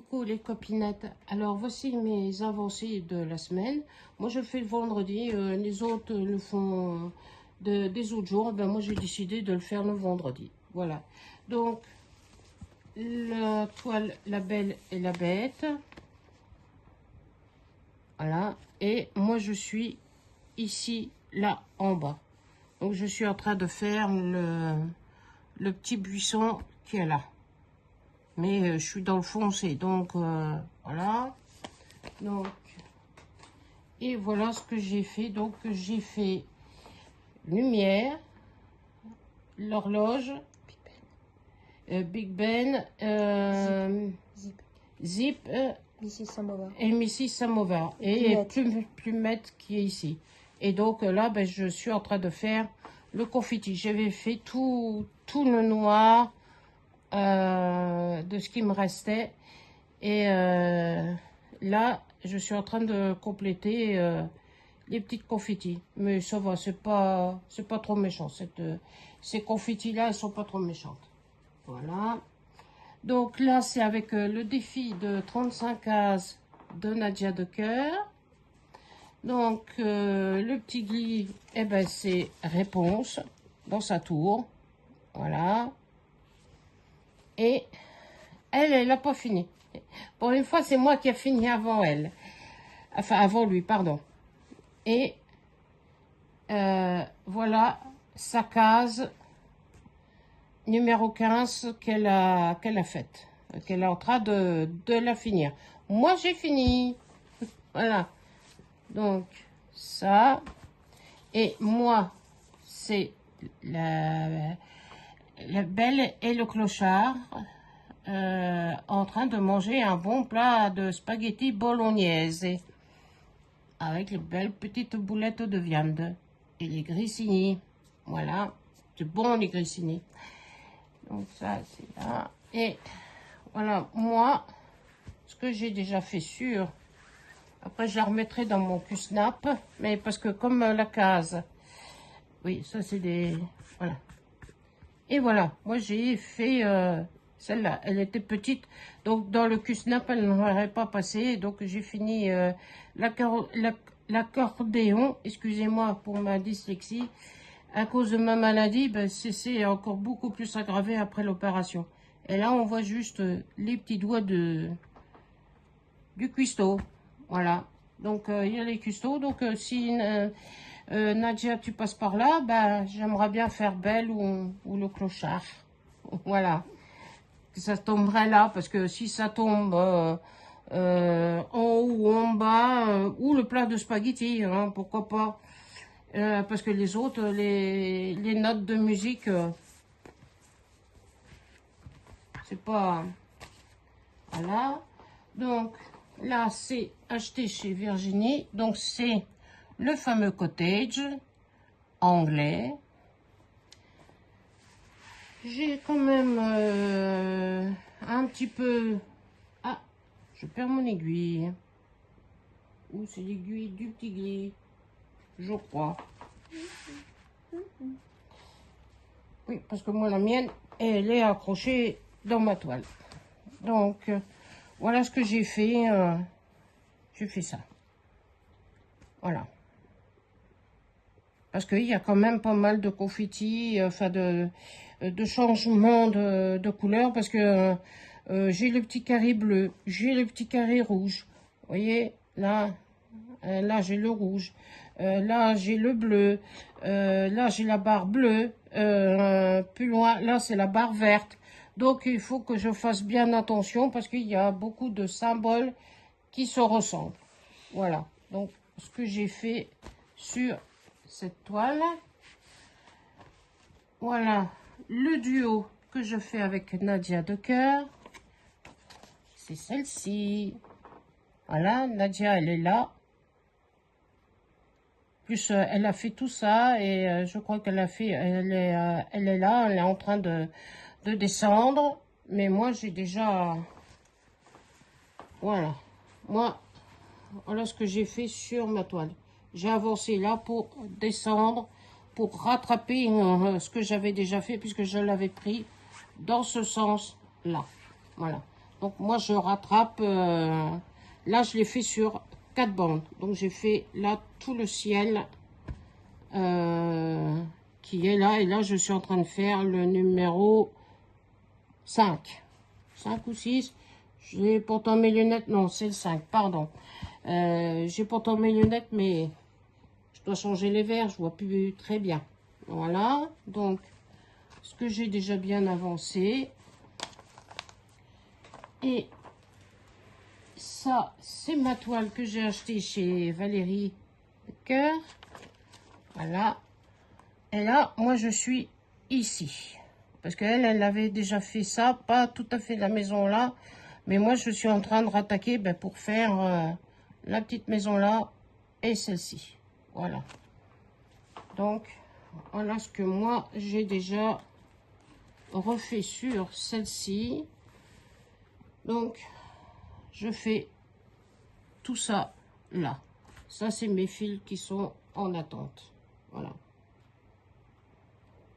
coucou les copinettes. Alors voici mes avancées de la semaine. Moi je fais le vendredi, les autres le font des autres jours. Ben, moi j'ai décidé de le faire le vendredi. Voilà. Donc la toile La Belle et la Bête. Voilà. Et moi je suis ici, là en bas. Donc je suis en train de faire le petit buisson qui est là. Mais je suis dans le foncé, donc voilà. Donc, et voilà ce que j'ai fait. Donc j'ai fait lumière, l'horloge, Big Ben, Zip Mrs. Samovar. et Mrs. Samovar. Et Plumette qui est ici. Et donc là, ben, je suis en train de faire le confetti. J'avais fait tout le noir de ce qui me restait. Et là, je suis en train de compléter les petites confettis. Mais ça va, c'est pas trop méchant. Ces confettis-là, elles sont pas trop méchantes. Voilà. Donc là, c'est avec le défi de 35 cases de Nadia de Cœur. Donc, le petit glis, eh ben, c'est réponse dans sa tour. Voilà. Et elle n'a pas fini. Pour une fois, c'est moi qui ai fini avant elle. Enfin, avant lui, pardon. Et voilà sa case numéro 15 qu'elle a faite. Qu'elle est en train de la finir. Moi, j'ai fini. Voilà. Donc, ça. Et moi, c'est la Belle et le Clochard. En train de manger un bon plat de spaghetti bolognaise avec les belles petites boulettes de viande et les grissini. Voilà, c'est bon les grissini. Donc ça c'est là. Et voilà, moi, ce que j'ai déjà fait sur. Après je la remettrai dans mon cul-snap, mais parce que comme la case, oui, ça c'est des, voilà. Et voilà, moi j'ai fait celle-là, elle était petite, donc dans le cul-snap, elle n'aurait pas passé. Donc j'ai fini l'accordéon, excusez-moi pour ma dyslexie. À cause de ma maladie, ben, c'est encore beaucoup plus aggravé après l'opération. Et là, on voit juste les petits doigts du cuistot. Voilà, donc il y a les cuistots. Donc si Nadia, tu passes par là, ben, j'aimerais bien faire Belle ou le Clochard. Voilà. Ça tomberait là, parce que si ça tombe en haut ou en bas, ou le plat de spaghetti, hein, pourquoi pas. Parce que les autres, les notes de musique, c'est pas... Voilà. Donc, là, c'est acheté chez Virginie. Donc, c'est le fameux cottage anglais. J'ai quand même un petit peu... Ah, je perds mon aiguille. Ou c'est l'aiguille du petit gris, je crois. Oui, parce que moi, la mienne, elle est accrochée dans ma toile. Donc, voilà ce que j'ai fait. J'ai fait ça. Voilà. Parce qu'il y a quand même pas mal de confettis, enfin de changements de couleur. Parce que j'ai le petit carré bleu, j'ai le petit carré rouge. Vous voyez, là j'ai le rouge. Là, j'ai le bleu. Là, j'ai la barre bleue. Plus loin, là, c'est la barre verte. Donc, il faut que je fasse bien attention parce qu'il y a beaucoup de symboles qui se ressemblent. Voilà. Donc, ce que j'ai fait sur cette toile. Voilà. Le duo que je fais avec Nadia de Cœur. C'est celle-ci. Voilà. Nadia, elle est là. Plus elle a fait tout ça et je crois qu'elle a fait, elle est là, elle est en train de descendre. Mais moi j'ai déjà, voilà, moi voilà ce que j'ai fait sur ma toile. J'ai avancé là pour descendre, pour rattraper ce que j'avais déjà fait puisque je l'avais pris dans ce sens là. Voilà. Donc moi je rattrape, là je l'ai fait sur 4 bandes. Donc j'ai fait là tout le ciel qui est là. Et là je suis en train de faire le numéro 5. 5 ou 6. J'ai pourtant mes lunettes, non c'est le 5, pardon. J'ai pourtant mes lunettes mais je dois changer les verres, je vois plus très bien. Voilà, donc ce que j'ai déjà bien avancé. Et ça, c'est ma toile que j'ai achetée chez Valérie Cœur. Voilà. Et là, moi, je suis ici. Parce qu'elle, elle avait déjà fait ça. Pas tout à fait la maison là. Mais moi, je suis en train de rattaquer pour faire la petite maison là et celle-ci. Voilà. Donc, voilà ce que moi, j'ai déjà refait sur celle-ci. Donc, je fais tout ça là. Ça, c'est mes fils qui sont en attente. Voilà.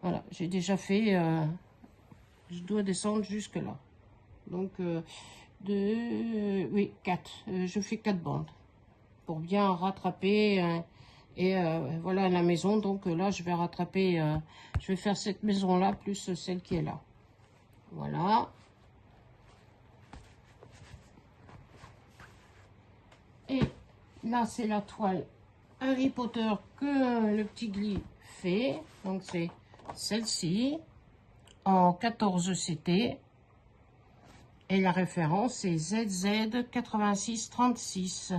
Voilà, j'ai déjà fait, je dois descendre jusque là. Donc, oui, 4. Je fais 4 bandes pour bien rattraper. Et voilà la maison. Donc là, je vais rattraper, je vais faire cette maison-là plus celle qui est là. Voilà. Et là, c'est la toile Harry Potter que le petit Glis fait. Donc, c'est celle-ci en 14 CT. Et la référence, c'est ZZ8636.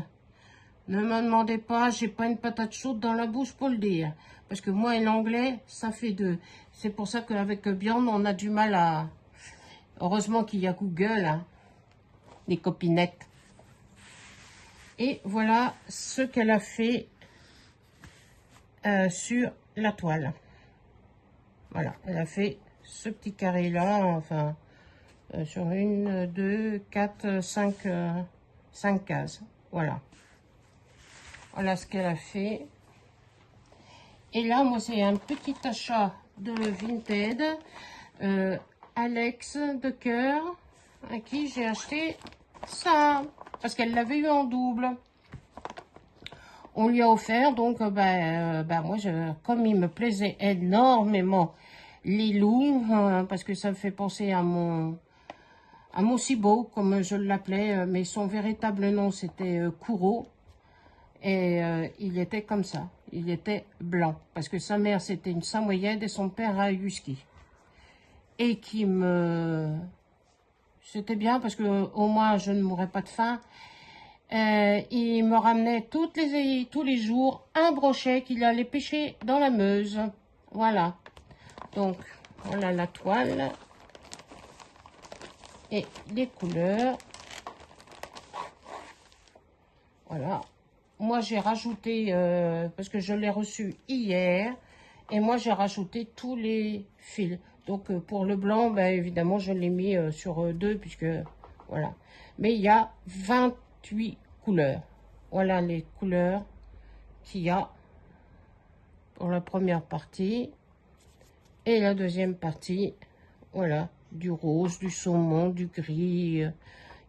Ne me demandez pas, j'ai pas une patate chaude dans la bouche pour le dire. Parce que moi et l'anglais, ça fait deux. C'est pour ça qu'avec Bjorn, on a du mal à... Heureusement qu'il y a Google, hein, les copinettes. Et voilà ce qu'elle a fait sur la toile. Voilà, elle a fait ce petit carré-là, enfin, sur 1, 2, 4, 5 cases. Voilà. Voilà ce qu'elle a fait. Et là, moi, c'est un petit achat de Vinted. Alex de Cœur, à qui j'ai acheté ça. Parce qu'elle l'avait eu en double. On lui a offert, donc, moi, comme il me plaisait énormément, Lilou, parce que ça me fait penser à mon Cibo, comme je l'appelais, mais son véritable nom, c'était Kouro. Et il était comme ça, il était blanc, parce que sa mère, c'était une samoyède et son père, un husky. Et qui me... C'était bien, parce que au moins, je ne mourrais pas de faim. Il me ramenait tous les jours un brochet qu'il allait pêcher dans la Meuse. Voilà. Donc, voilà la toile. Et les couleurs. Voilà. Moi, j'ai rajouté, parce que je l'ai reçu hier, et moi, j'ai rajouté tous les fils. Donc, pour le blanc, évidemment, je l'ai mis sur 2, puisque, voilà. Mais il y a 28 couleurs. Voilà les couleurs qu'il y a pour la première partie. Et la deuxième partie, voilà, du rose, du saumon, du gris.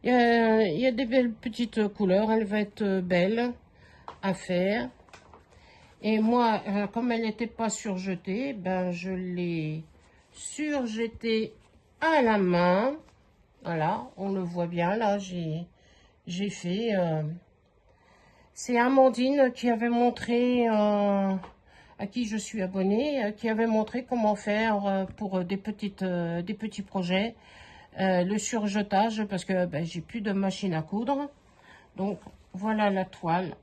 Il y a des belles petites couleurs, elle va être belle à faire. Et moi, comme elle n'était pas surjetée, je l'ai surjetée à la main. Voilà, on le voit bien, là, j'ai fait... c'est Amandine qui avait montré, à qui je suis abonnée, qui avait montré comment faire pour des petits projets. Le surjetage, parce que j'ai plus de machine à coudre. Donc, voilà la toile.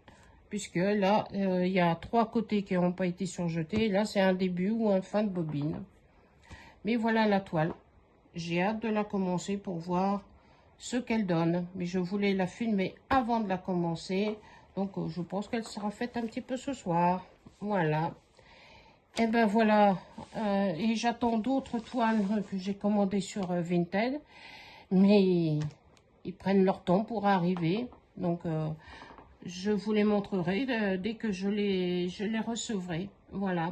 Puisque là, il y a 3 côtés qui n'ont pas été surjetés. Là, c'est un début ou un fin de bobine. Mais voilà la toile. J'ai hâte de la commencer pour voir ce qu'elle donne. Mais je voulais la filmer avant de la commencer. Donc, je pense qu'elle sera faite un petit peu ce soir. Voilà. Et ben voilà. Et j'attends d'autres toiles que j'ai commandées sur Vinted. Mais ils prennent leur temps pour arriver. Donc, je vous les montrerai dès que je les recevrai. Voilà.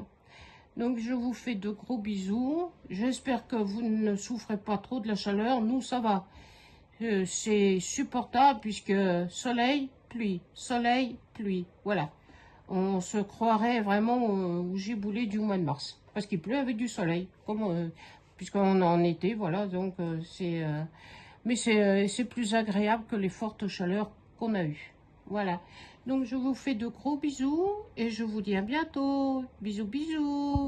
Donc, je vous fais de gros bisous. J'espère que vous ne souffrez pas trop de la chaleur. Nous, ça va. c'est supportable puisque soleil, pluie. Voilà. On se croirait vraiment au giboulé du mois de mars. Parce qu'il pleut avec du soleil. Puisqu'on est en été, voilà. Donc, mais c'est plus agréable que les fortes chaleurs qu'on a eues. Voilà. Donc, je vous fais de gros bisous et je vous dis à bientôt. Bisous, bisous.